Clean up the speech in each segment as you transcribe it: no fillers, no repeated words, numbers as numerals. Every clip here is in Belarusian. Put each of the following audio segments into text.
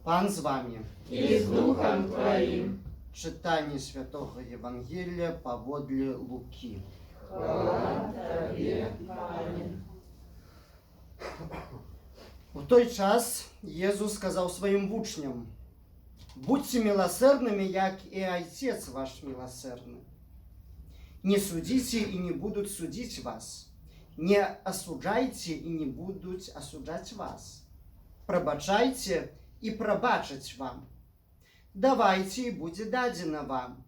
Пан з вами. И с Духом Твоим. Читание Святого Евангелия паводле Луки. Хвала Тебе, Пане. В той час Езус сказал своим вучням: «Будьте милосердными, як и Отец ваш милосердный. Не судите, и не будут судить вас. Не осуждайте, и не будут осуждать вас. Пробачайте, и пробачать вам. Давайте, и будет дадено вам.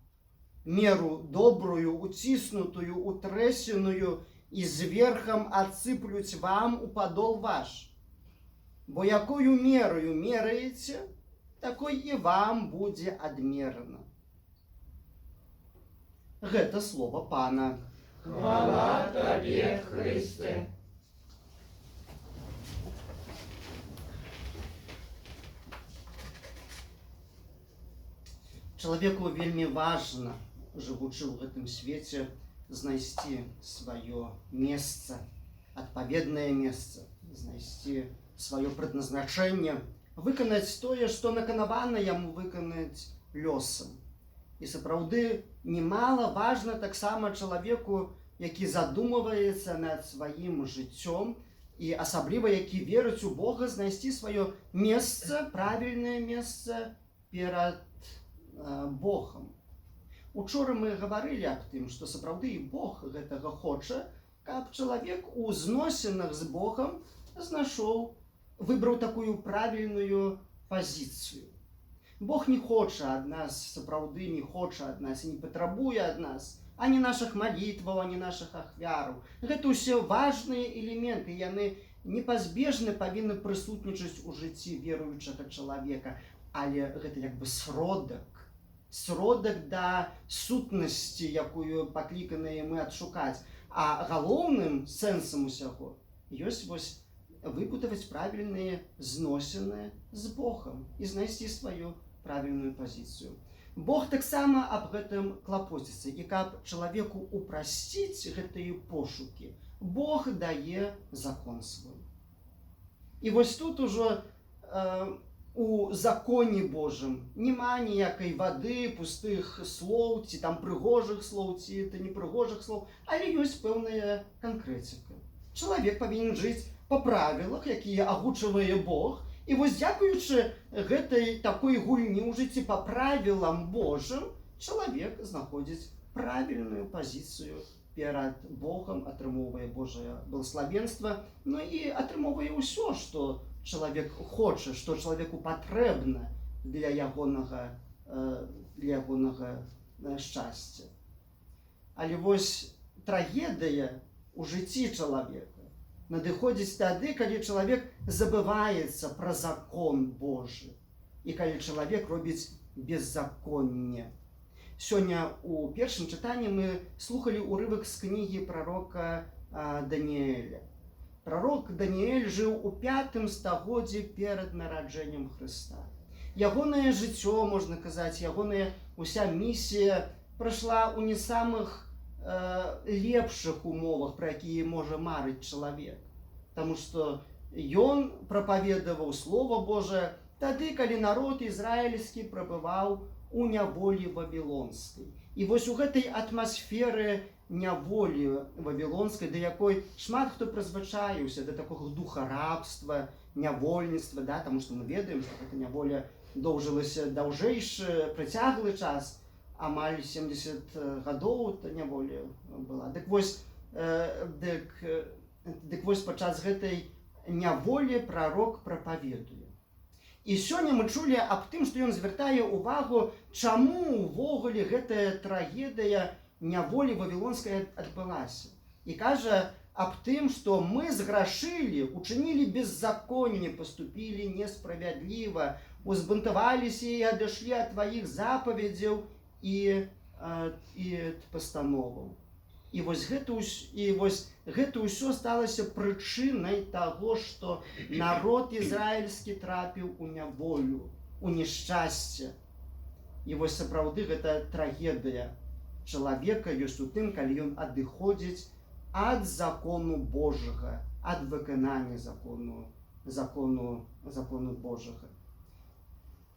Меру добрую, утиснутую, утресенную, и зверхом отсыплють вам у подол ваш. Бо якою мерою меряете, такой и вам будет адмерено». Это слово Пана. Хвала Тебе, Христе. Человеку вельмі важно, живучи в этом свете, знайсці свое место, адпаведнае место, знайсці свое предназначение, выканаць тое, что наканавана яму выканаць лёсам. І сапраўды немало важно таксама чалавеку, які задумываецца над сваім жыццём і асабліва які верыць у Бога, знайсці сваё месца, правільнае месца перад Богом. Учора мы гаварылі аб тым, што сапраўды і Бог гэтага хоча, каб чалавек у зносінах з Богом выбраў такую правільную пазіцыю. Бог не хоча ад нас, сапраўды не хоча ад нас і не патрабуе ад нас ані нашых малітваў, ані нашых ахвяраў. Гэта ўсе важныя элементы, яны непазбежна павінны прысутнічаць у жыцці веруючага чалавека, але гэта як бы сродак да сутнасці, якую пакліканыя мы адшукаць. А галоўным сэнсам усяго ёсць вось выбудаваць правільныя зносіны з Богом і знайсці сваю правільную пазіцыю. Бог таксама аб гэтым клапоціцца, і каб чалавеку упрасціць гэтыя пошукі, Бог дае закон свой. І вось тут ужо у законе Божым няма ніякай вады, пустых слоў, ці там прыгожых слоў, ці это непрыгожых слоў, але ёсць пэўная канкрэтыка. Чалавек павінен жыць па правілах, якія агучвае Бог, і вось дзякуючы гэтай такой гульні ў жыцці па правілам Божым, чалавек знаходзіць правільную пазіцыю перад Богом, атрымоўвае Божае благословенство, ну і атрымоўвае ўсё, што чалавек хоча, што чалавеку патрэбна для ягонага шчасця. Але вось трагедыя ў жыцці чалавека надыходзіць тады, калі чалавек забываецца пра закон Божы і калі чалавек робіць беззаконне. Сёння у першым чытанні мы слухалі ўрывак з кнігі прарока Даніэля. Пророк Даніэль жыў у 5 стагоддзі перад нараджэннем Хрыста. Ягонае жыццё, можна казаць, ягоная ўся місія прайшла ў не самых лепшых умовах, пра якія можа марыць чалавек. Таму што ён прапаведаваў Слова Божае тады, калі народ ізраільскі прабываў у няволі вавілонскай. І вось у гэтай атмасферы няволі вавілонскай, да якой шмат хто прызвычаіўся да такога духа рабства, нявольніцтва, да, таму што мы ведаем, што гэта няволя доўжылася даўжэйшы, працяглы час, амаль 70 гадоў няволі была. Дык вось падчас гэтай няволі прарок прапаведуе. І сёння мы чулі аб тым, што ён звяртае ўвагу, чаму ўвогуле гэтая трагедыя няволі вавілонскай адбылася. І кажа аб тым, што мы зграшылі, учынілі беззаконне, паступілі несправядліва, узбунтаваліся і адышлі ад тваіх запаведзяў і пастановаў. І вось гэта ўсё сталася прычынай таго, што народ ізраільскі трапіў у няволю, у няшчасце. І вось сапраўды гэта трагедыя чалавека ёсць у тым, калі ён адыходзіць ад закону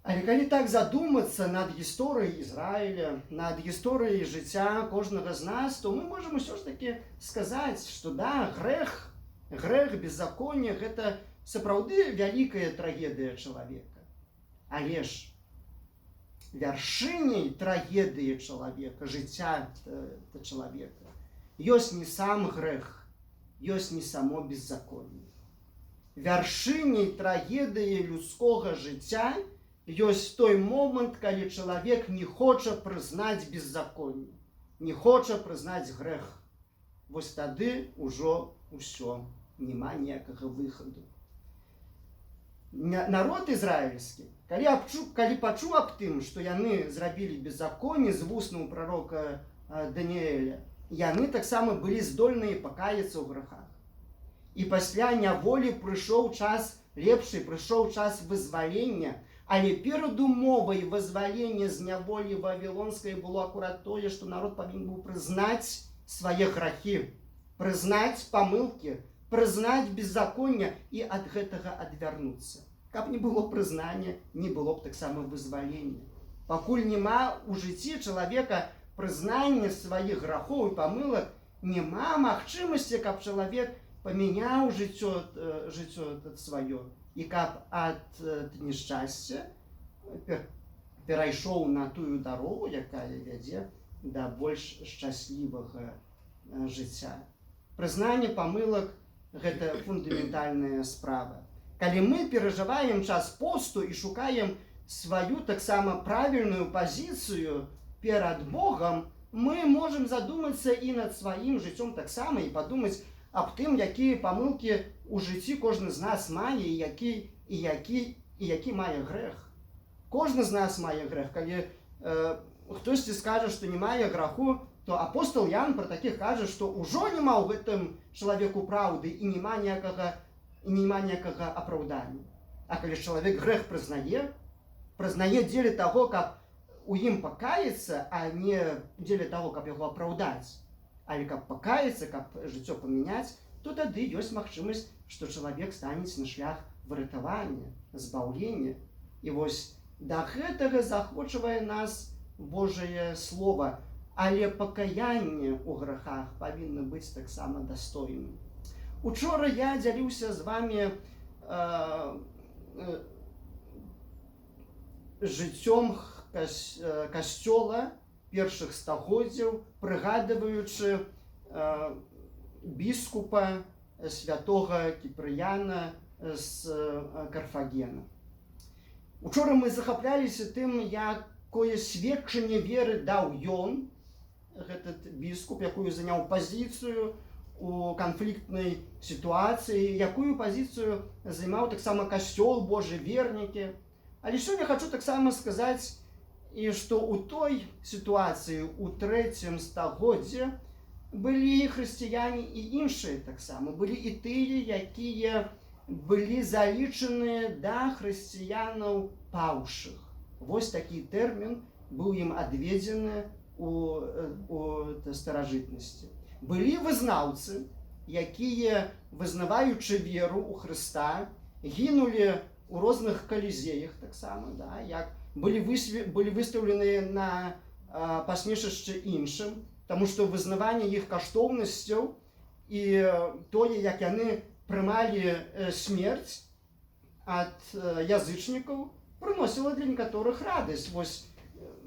Але калі так задумацца над гісторыяй Ізраіля, над гісторыяй жыцця кожнага з нас, то мы можам усё ж такі сказаць, што да, грэх, беззаконне – гэта сапраўды вялікая трагедыя чалавека. Але ж вяршыняй трагедыі чалавека, жыцця чалавека, ёсць не сам грэх, ёсць не само беззаконне. Вяршыняй трагедыі людскога жыцця ёсць той момант, калі чалавек не хоча прызнаць беззаконне, не хоча прызнаць грэх. Вось тады ўжо ўсё, няма ніякага выхаду. Народ ізраільскі, калі пачуў аб тым, што яны зрабілі беззаконне з вуснаў прарока Даніэля, яны таксама былі здольныя пакаяцца ў грахах. І пасля няволі прыйшоў час лепшы, прыйшоў час вызвалення, але перадумовай вызвалення з няволі вавілонскай было акурат тое, што народ павінен быў прызнаць свае грахі, прызнаць памылкі, прызнаць беззаконне і ад гэтага адвярнуцца. Каб не было прызнання, не было б таксама вызвалення. Пакуль няма ў жыцці чалавека прызнання сваіх грахоў і памылак, няма магчымасці, каб чалавек памяняў жыццё сваё і каб ад няшчасця перайшоў на тую дарогу, якая вядзе да больш шчаслівага жыцця. Прызнанне памылак – гэта фундаментальная справа. Калі мы перажываем час посту і шукаем сваю таксама правільную пазіцыю перад Богам, мы можам задумацца і над сваім жыццём таксама і падумаць аб тым, якія памылкі ў жыцці кожны з нас мае і які мае грэх. Кожны з нас мае грэх. Калі хтосьці скажа, што не мае граху, то апостол Ян пра такіх кажа, што ўжо няма ў гэтым чалавеку праўды і няма ніякага апраўдання. А калі чалавек грэх прызнае дзеля таго, каб у ім пакаяцца, а не дзеля таго, каб яго апраўдаць. Але каб пакаяцца, каб жыццё памяняць, то тады ёсць магчымасць, што чалавек станець на шлях выратавання, збаўлення. І вось да гэтага заахвочвае нас Божае Слова, але пакаянне ў грахах павінна быць таксама дастойным. Учора я дзяліўся з вамі жыццём касцёла першых стагоддзяў, прыгадваючы біскупа святога Кіпрыяна з Карфагена. Учора мы захапляліся тым, якое сведчанне веры даў ён, гэты біскуп, якую заняў пазіцыю у канфліктнай сітуацыі, якую пазіцыю займаў таксама касцёл, Божы вернікі. Але сёння хачу таксама сказаць, і што ў той сітуацыі, у 3 стагоддзі, былі хрысціяне і іншыя таксама. Былі і тыя, якія былі залічаны да хрысціянаў паўшых. Вось такі тэрмін быў ім адведзены у старажытнасці. Былі вызнаўцы, якія, вызнаваючы веру ў Хрыста, гінулі ў розных калізеях таксама, як былі выстаўленыя на пасмешышчы іншым, таму што вызнаванне іх каштоўнасцяў і тое, як яны прымалі смерць ад язычнікаў, прыносіла для некаторых радасць. Вось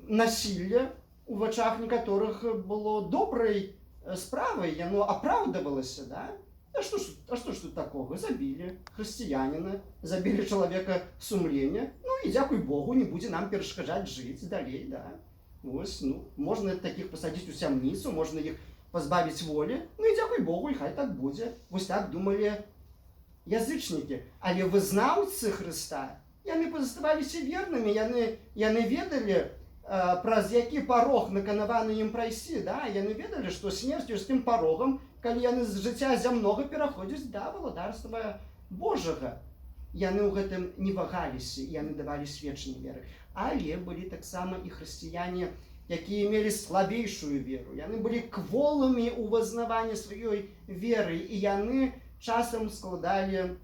насілле у вачах некаторых было добрай справай, яно апраўдавалася, А што ж тут такога? Забілі хрысціяніна, забілі чалавека сумлення, і дзякуй Богу, не будзе нам перашкаджаць жыць далей, Вось, можна такіх пасадзіць у цямніцу, можна іх пазбавіць волі, і дзякуй Богу, і хай так будзе. Вось так думалі язычнікі. Але вызнаўцы Хрыста, яны пазаставаліся вернымі, яны ведалі, праз які парог наканаваны ім прайсці, яны ведалі, што смерць ёсць тым парогам, калі яны з жыцця зямнога пераходзяць да валадарства Божага. Яны ў гэтым не вагаліся, яны давалі сведчанне веры. Але былі таксама і хрысціяне, якія мелі слабейшую веру. Яны былі кволамі ў вызнаванні сваёй веры, і яны часам складалі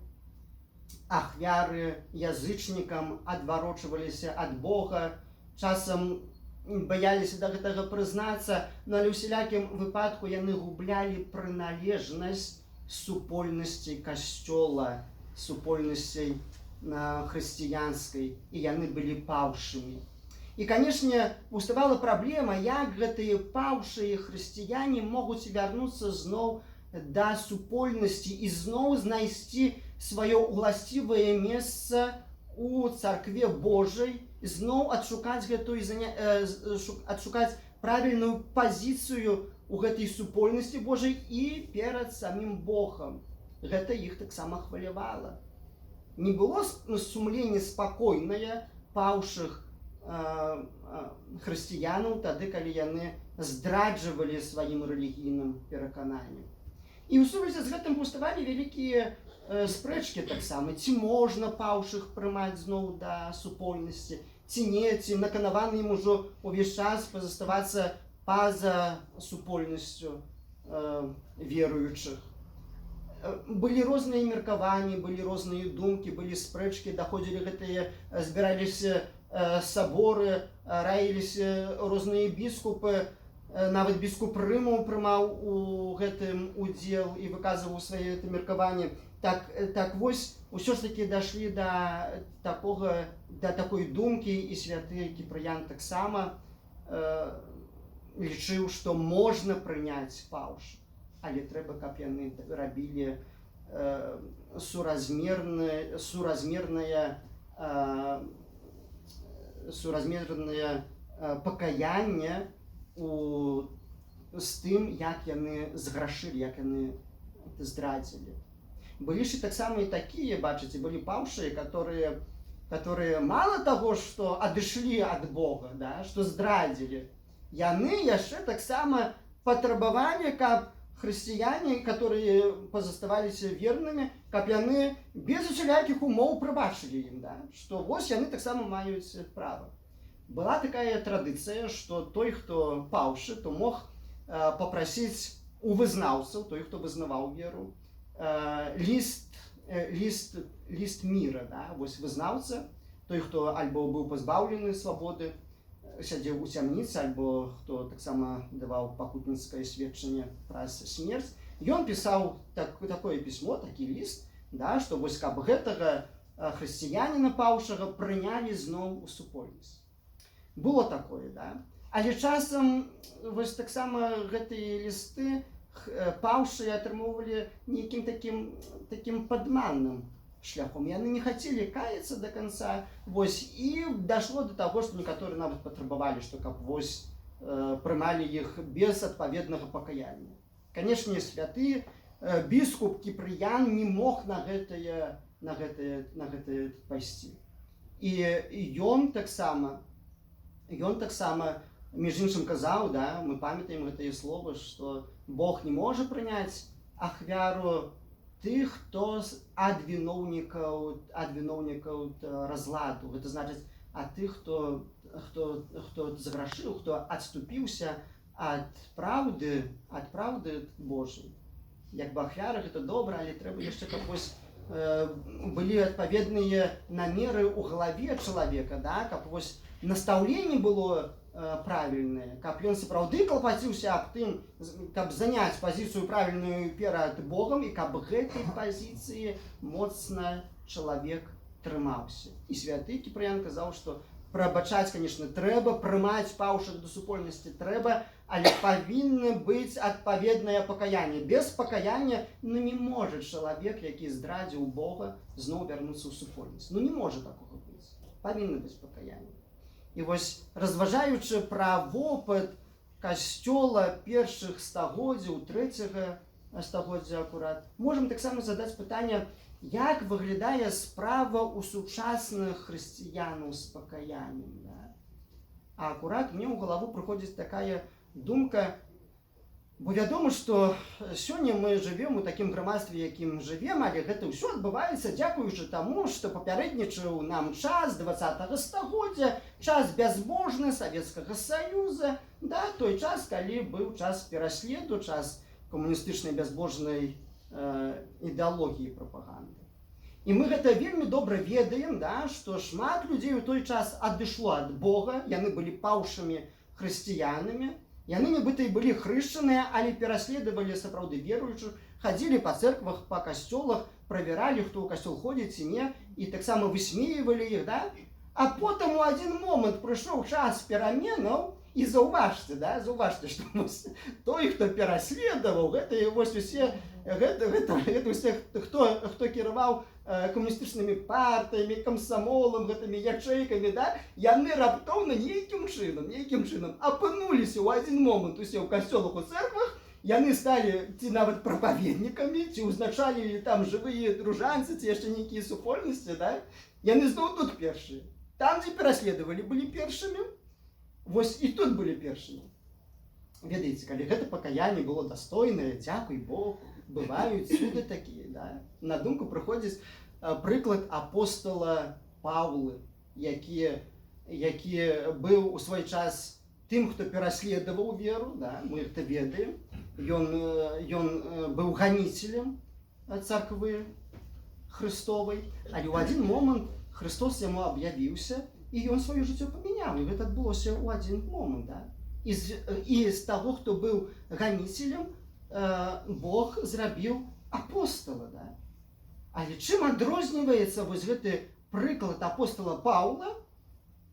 ахвяры язычнікам адварочваліся ад Бога, часам баяліся да гэтага прызнацца, но але ўсялякім выпадку яны гублялі прыналежнасць супольнасці касцёла, супольнасцей хрысціянскай, і яны былі паўшымі. І, канешне, уставала праблема, як гэтыя паўшыя хрысціяне могуць вярнуцца зноў да супольнасці і зноў знайсці сваё уласцівае месца у царкве Божай, зноў адшукаць адшукаць правільную пазіцыю у гэтай супольнасці Божай і перад самім Богам. Гэта іх таксама хвалявала. Не было сумлення спакойнае паўшых хрысціянаў тады, калі яны здраджвалі сваім рэлігійным перакананням. І ў сувязі з гэтым паўставалі вялікія спрэчкі таксама, ці можна паўшых прымаць зноў да супольнасці, ці не, ці наканаваны ім ужо ўвесь час пазаставацца па-за супольнасцю веруючых. Былі розныя меркаванні, былі розныя думкі, былі спрэчкі, даходзілі гэтыя, збіраліся саборы, раіліся розныя біскупы, нават біскуп Рыму прымаў у гэтым удзел і выказваў свае меркаванні. Так вось, усё ж такі дашлі да такой думкі, і святы Кіпрыян таксама лічыў, што можна прыняць паўш, але трэба, каб яны рабілі суразмернае пакаянне з тым, як яны зграшылі, як яны здрадзілі. Былі ж таксама і такія, бачыце, былі паўшыя, которые мало таго, што адышлі ад Бога, што здрадзілі, яны яшчэ таксама патрабавалі, каб хрысціяне, которые пазаставаліся вернымі, каб яны без усялякіх умоў прабачылі ім, што вось яны таксама маюць права. Была такая традыцыя, што той, хто паўшы, то мог папрасіць у вызнаўцаў, той, хто вызнаваў веру, ліст міра, вось вызнаўца, той, хто альбо быў пазбаўлены свабоды, сядзеў у цямніцы, альбо хто таксама даваў пакутніцкае сведчанне праз смерць, ён пісаў такое пісьмо, такі ліст, што вось каб гэтага хрысціяніна паўшага прынялі зноў у супольнасць. Было такое, але часам вось таксама гэтыя лісты паўшыя атрымоўвалі нейкім такім падманным шляхом. Яны не хацелі каяцца до конца, вось, і дашло до таго, што некаторыя нават патрабавалі, што каб вось прымалі іх без адпаведнага пакаяння. Канешне, святы біскуп Кіпрыян не мог на гэтае пайсці. І ён таксама, між іншым казаў, мы памятаем гэтыя словы, што Бог не можа прыняць ахвяру тых, хто ад віноўнікаў разладу. Гэта значыць, ад тых, хто заграшыў, хто адступіўся ад праўды Божай. Як бы ахвяра гэта добра, але трэба яшчэ каб вось былі адпаведныя намеры ў галаве чалавека, каб вось настаўленне было правільнае, каб ён сапраўды клапаціўся аб тым, каб заняць пазіцыю правільную перад Богам, і каб гэтай пазіцыі моцна чалавек трымаўся. І святы Кіпрыян казаў, што прабачаць, канешне, трэба, прымаць паўшых да супольнасці трэба, але павінна быць адпаведнае пакаянне. Без пакаяння не можа чалавек, які здрадзіў Бога, зноў вярнуцца ў супольнасць. Не можа такога быць. Павінна быць пакаянне. І вось, разважаючы пра вопыт касцёла першых стагоддзяў, 3-го стагоддзя акурат, можам таксама задаць пытанне, як выглядае справа ў сучасных хрысціянаў з пакаяннем. А акурат мне ў галаву прыходзіць такая думка, бо вядома, што сёння мы жывем у такім грамадстве, якім жывем, але гэта ўсё адбываецца дзякуючы таму, што папярэднічаў нам час 20-го стагоддзя, час бязбожны Савецкага Саюза, той час, калі быў час пераследу, час камуністычнай бязбожнай ідэалогіі прапаганды. І мы гэта вельмі добра ведаем, да, што шмат людзей у той час адышло ад Бога, яны былі паўшымі хрысціянамі, яны нібыта і былі хрышчаныя, але пераследавалі сапраўды веруючых, хадзілі па церквах, па касцёлах, правяралі, хто ў касцёл ходзіць ці не, і таксама высмейвалі іх, да? А потым у адзін момант прыйшоў час пераменаў, і заўважце, да, заўважце, што той, хто пераследаваў, гэта вось усе, усе, хто кіраваў камуністычнымі партыямі, камсамолам, гэтымі ячэйкамі, да, яны раптоўна нейкім чынам апынуліся ў адзін момант усе ў касцёлах, у церквах, яны сталі ці нават прапаведнікамі, ці ўзначалілі там жывыя дружанцы, ці яшчэ нейкія супольнасці, да, яны зноў тут першыя. Там, дзе пераследавалі, былі першымі, вось і тут былі першымі. Ведаеце, калі гэта пакаянне было дастойнае, дзякуй Богу, бываюць цуды такія, да? На думку прыходзіць прыклад апостала Паўлы, які быў у свой час тым, хто пераследаваў веру, да? Мы гэта ведаем. Ён быў ганіцелем царквы Христовай, але ў адзін момант Христос яму аб'явіўся, і ён сваё жыццё памяняў, і гэта адбылося ў адзін момант, да? І з таго, хто быў ганіцелем, Бог зрабіў апостала, да? Але чым адрозніваецца вось гэты прыклад апостала Паўла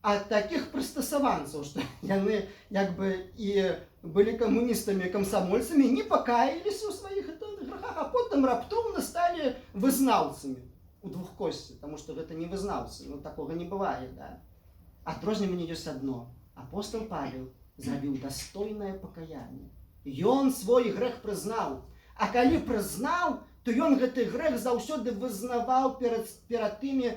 ад такіх прыстасаванцаў, што яны як бы і былі камуністамі, камсамольцамі, не пакаяліся ў сваіх грахах, а потым раптоўна сталі вызнаўцамі у двухкосці, таму што гэта не вызнаўцы, ну такога не бывае, да? Адрозніванне ёсць адно. Апостол Павел зрабіў дастойнае пакаянне. Ён свой грэх прызнаў, а калі прызнаў, то ён гэты грэх заўсёды вызнаваў перад тымі,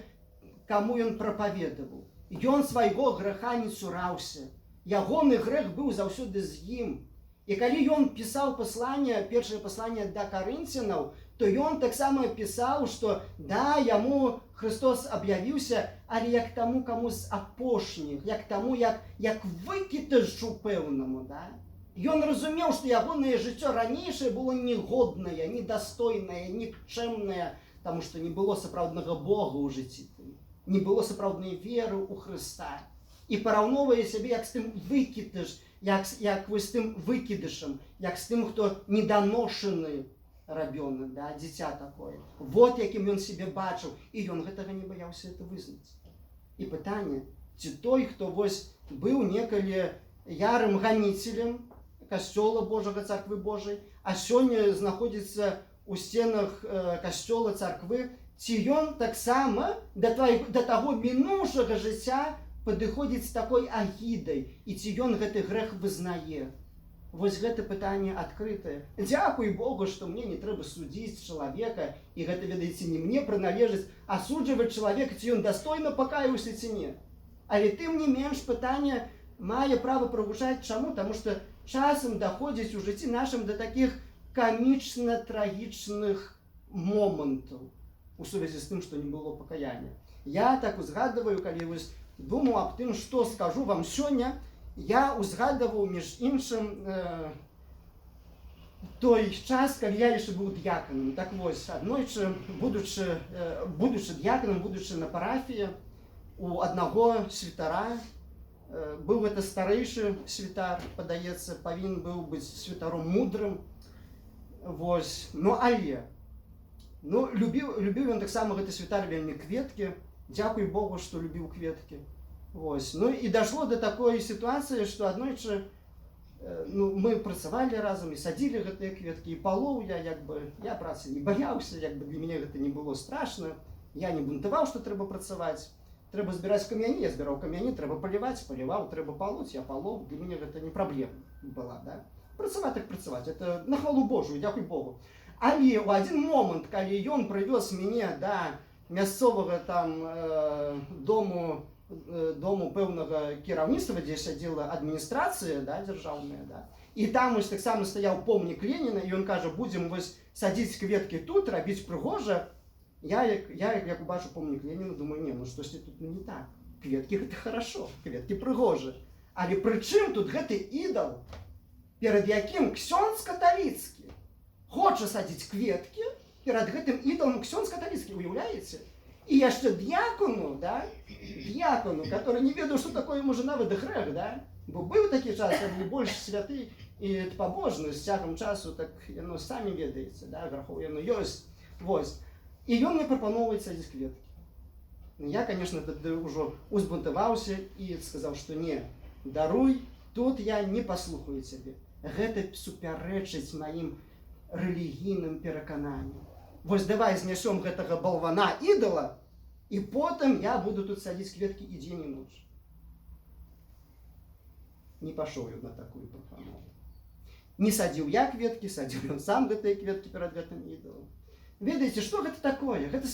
каму ён прапаведаваў. Ён свайго грэха не цураўся. Ягоны грэх быў заўсёды з ім. І калі ён пісаў пасланне, першае пасланне да карынцянаў, то ён таксама пісаў, што да, яму Христос аб'явіўся, але як таму, каму з апошніх, як таму, як выкідышу пэўнаму, да? Ён разумеў, што ягонае жыццё ранейшае было негоднае, недастойнае, нікчэмнае, таму што не было сапраўднага Бога ў жыцці, не было сапраўднай веры ў Хрыста. І параўноўвае сябе як з тым выкідыш, як вось з тым выкідышам, як з тым, хто неданошаны рабёнак, да, дзіця такое. Вот якім ён сябе бачыў, і ён гэтага не баяўся это вызнаць. І пытанне, ці той, хто вось быў некалі ярым ганіцелем касцёла Божага, царквы Божай, а сёння знаходзіцца ў стенах касцёла царквы, ці ён таксама да таго мінуўшага жыцця падыходзіць з такой агідай, і ці ён гэты грэх вызнае. Вось гэта пытанне адкрытае. Дзякуй Богу, што мне не трэба судзіць чалавека, і гэта, ведаеце, не мне прыналежыць, а суджваць чалавека, ці ён дастойна пакаяўся ці не. Але тым не менш пытанне мае права прагучаць. Чаму? Таму што часам даходзіць у жыцці нашым да такіх камічна-трагічных момантаў у сувязі з тым, што не было пакаяння. Я так узгадываю, калі вось думаў аб тым, што скажу вам сёння, я узгадываў, між іншым, той час, калі я яшчэ быў д'яканам. Так вось, аднойчы, будучы д'яканам, будучы на парафіі, у аднаго святара, быў гэта старэйшы святар, падаецца, павінен быў быць святаром мудрым. Вось, ну але, любіў ён таксама гэты святар вельмі кветкі. Дзякуй Богу, што любіў кветкі. Вось, ну і дашло до такой сітуацыі, што аднойчы мы працавалі разам і садзілі гэтыя кветкі, і палоў я працы не баяўся, для мяне гэта не было страшна. Я не бунтаваў, што трэба працаваць. Трэба збіраць камяні, я збіраў камяні, трэба паліваць, паліваў, трэба палоць, я палоў. Для мяне гэта не праблема была, да? Працаваць так працаваць, это на хвалу Божую, дзякуй Богу. Але ў адзін момант, калі ён прывёз мяне да мясцовага там дому пэўнага кіраўніцтва, дзе сядзела адміністрацыя, да, дзяржаўная, да. І там вось таксама стаяў помнік Леніна, і ён кажа, будзем вось садзіць кветкі тут, рабіць прыгожа. Я як убачу помнік Леніна, думаю, не, ну штосьці тут не так. Кветкі гэта хорошо, кветкі прыгожа. Але пры чым тут гэты ідал, перад якім ксёндз каталіцкі хоча садзіць кветкі, перад гэтым ідалам ксёндз каталіцкі, уяўляеце? І яшчэ д'якону, да? Д'якону, который не ведаў, што такое можа нават грэх, да? Бо быў такі час, калі больш святы і пабожны з цягам часу, так яно самі ведаеце, да? Грахоў яно ёсць. Вось. І ён мне прапаноўвае садзіць кветкі. Я, конечно, тады ўжо узбунтаваўся і сказаў, што не, даруй, тут я не паслухаю цябе. Гэта супярэчыць маім рэлігійным перакананням. Вось давай знясём гэтага балвана ідала, і потым я буду тут садзіць кветкі і дзень і ноч. Не пашоў ён на такую прапанову. Не садзіў я кветкі, садзіў ён сам гэтыя кветкі перад гэтым ідалам. Ведаеце, што гэта такое? Гэта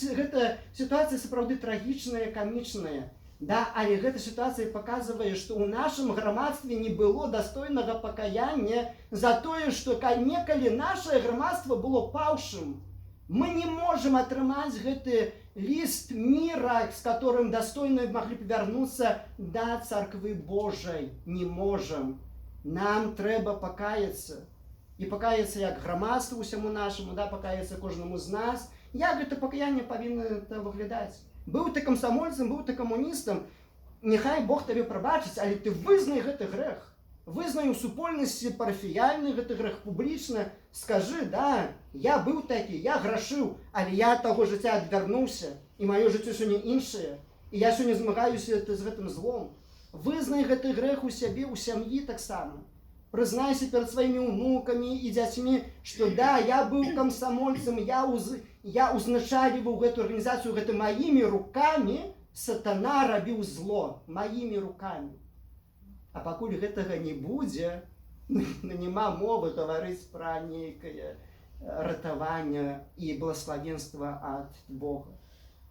сітуацыя сапраўды трагічная, камічная. Да, але гэта сітуацыя паказвае, што ў нашым грамадстве не было дастойнага пакаяння за тое, што некалі нашае грамадства было паўшым. Мы не можам атрымаць гэты ліст міра, з которым дастойна маглі б вярнуцца да царквы Божай. Не можам. Нам трэба пакаяцца. І пакаяцца як грамадству ўсяму нашаму, да, пакаяцца кожнаму з нас. Як гэта пакаянне павінна выглядаць? Быў ты камсамольцам, быў ты камуністам, няхай Бог табе прабачыць, але ты вызнай гэты грэх. Вызнай у супольнасці парафіяльны гэты грэх публічна. Скажы, да, я быў такі, я грашыў, але я ад таго жыцця адвярнуўся, і маё жыццё сёння іншае, і я сёння змагаюся з гэтым злом. Вызнай гэты грэх у сябе, у сям'і таксама. Прызнайся перад сваімі ўнукамі і дзяцьмі, што да, я быў камсамольцам, я узначаліваў гэту арганізацыю, гэта маімі рукамі сатана рабіў зло, маімі рукамі. А пакуль гэтага не будзе, няма мовы гаварыць пра нейкае ратаванне і благаславенства ад Бога.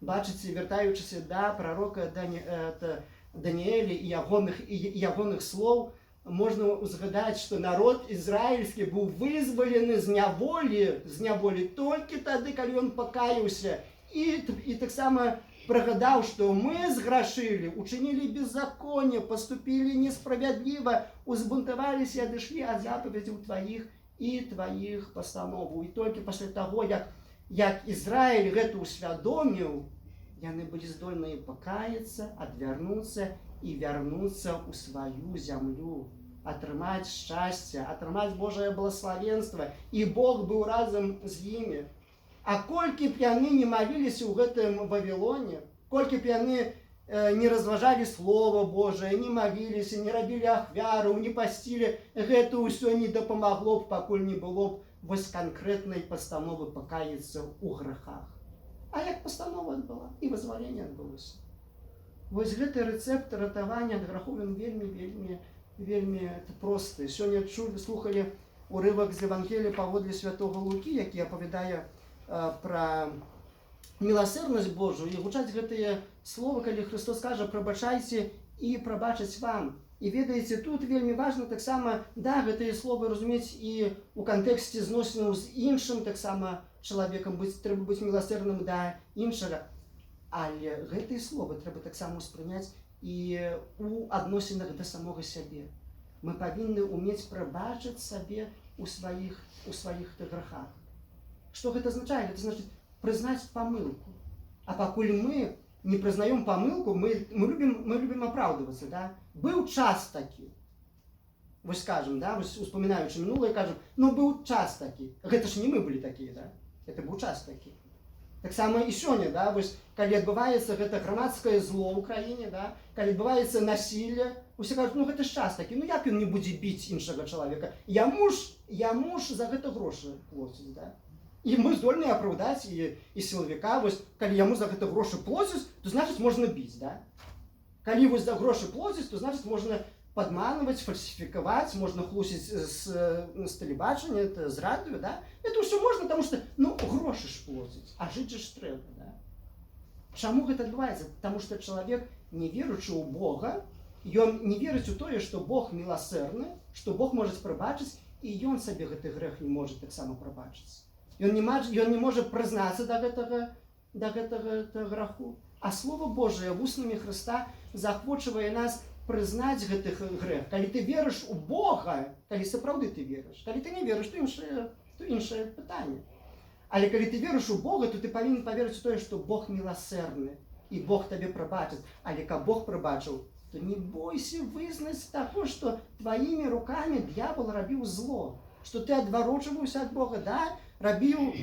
Бачыце, вяртаючыся да прарока Даніэля і ягоных слоў, можна узгадаць, што народ ізраільскі быў вызвалены з няволі толькі тады, калі ён пакаяўся і таксама прыгадаў, што мы зграшылі, учынілі беззаконне, паступілі несправядліва, узбунтаваліся і адышлі ад запаведзяў тваіх і тваіх пастановаў. І толькі пасля таго, як Ізраіль гэта ўсвядоміў, яны былі здольныя пакаяцца, адвярнуцца і вярнуцца ў сваю зямлю, атрымаць шчасце, атрымаць Божае благаславенства, і Бог быў разам з імі. А колькі б яны не маліліся ў гэтым Вавілоне, колькі б яны не разважалі Слова Божае, не маліліся, не рабілі ахвяраў, не пасцілі, гэта ўсё не дапамагло б, пакуль не было б вось канкрэтнай пастановы пакаяцца ў грэхах. А як пастанова адбыла, і вызваленне адбылося. Вось гэты рэцэпт ратавання ад грахоў вельмі просты. Сёння слухалі урывак з Евангелія паводле святога Лукі, які апавядае пра міласэрнасць Божую, і гучаць гэтыя словы, калі Христос кажа: прабачайце і прабачаць вам. І ведаеце, тут вельмі важна таксама, да, гэтыя словы разумець і ў кантэксце зносінаў з іншым таксама чалавекам, трэба быць міласэрным да іншага. Але гэтыя словы трэба таксама ўспрыняць і ў адносінах да самога сябе. Мы павінны ўмець прабачыць сабе ў сваіх грахах. Што гэта азначае? Гэта значыць прызнаць памылку. А пакуль мы не прызнаём памылку, мы любім апраўдвацца, да? Быў час такі. Вось скажам, да, вось успамінаючы мінулае, кажам, ну быў час такі. Гэта ж не мы былі такія, да? Гэта быў час такі. Таксама і сёння, да, вось калі адбываецца гэта грамадскае зло ў краіне, да, калі адбываецца насілле, усе кажуць, ну гэта ж час такі, ну як ён не будзе біць іншага чалавека? Яму ж за гэта грошы плоціць, да? І мы здольныя апраўдаць і сілавіка, вось калі яму за гэта грошы плоціць, то значыць можна біць, да? Калі вось за грошы плоціць, то значыць можна падманваць, фальсіфікаваць, можна хлусіць з тэлебачання, з радыё, да? Это ўсё можна, таму што, ну, грошы ж плоціць, а жыць ж трэба, да? Чаму гэта адбываецца? Таму што чалавек, не веручы ў Бога, ён не верыць у тое, што Бог міласэрны, што Бог можа прабачыць, і ён сабе гэты грэх не можа таксама прабачыць. Ён не можа прызнацца да гэтага граху. А Слова Божае вуснамі Хрыста заахвочвае нас прызнаць гэты грэх. Калі ты верыш у Бога, калі сапраўды ты верыш, калі ты не верыш, то іншае пытанне. Але калі ты верыш у Бога, то ты павінен паверыць у тое, што Бог міласэрны і Бог табе прабачыць. Але каб Бог прабачыў, то не бойся вызнаць таго, што тваімі рукамі д'ябал рабіў зло, што ты адварочваўся ад Бога, да? Рабіў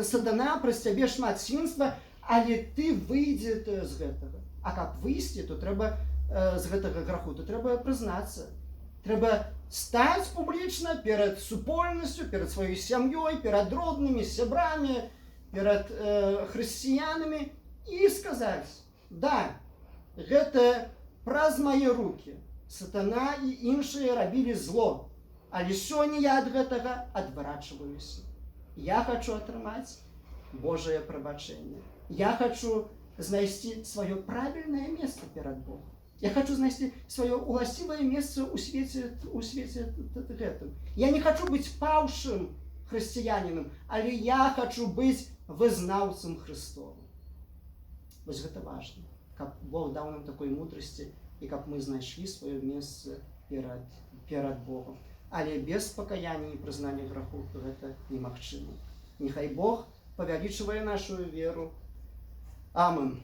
сатана праз цябе шмат свінства, але ты выйдзе з гэтага. А каб выйсці, то трэба з гэтага граху, то трэба прызнацца. Трэба стаць публічна перад супольнасцю, перад сваёй сям'ёй, перад роднымі, сябрамі, перад хрысціянамі і сказаць: да, гэта праз мае рукі сатана і іншыя рабілі зло, але сёння я ад гэтага адварачваюся. Я хачу атрымаць Божае прабачэнне. Я хачу знайсці сваё правільнае месца перад Богом. Я хочу знайсці сваё уласцівае месца ў свеце гэтым. Я не хочу быць паўшым хрысціянінам, але я хочу быць вызнаўцам Христовым. Вось гэта важна, каб Бог даў нам такой мудрасці і каб мы знайшлі сваё месца перад Богом. Але без пакаяння і прызнання граху гэта немагчыма. Няхай Бог павялічвае нашу веру. Амин.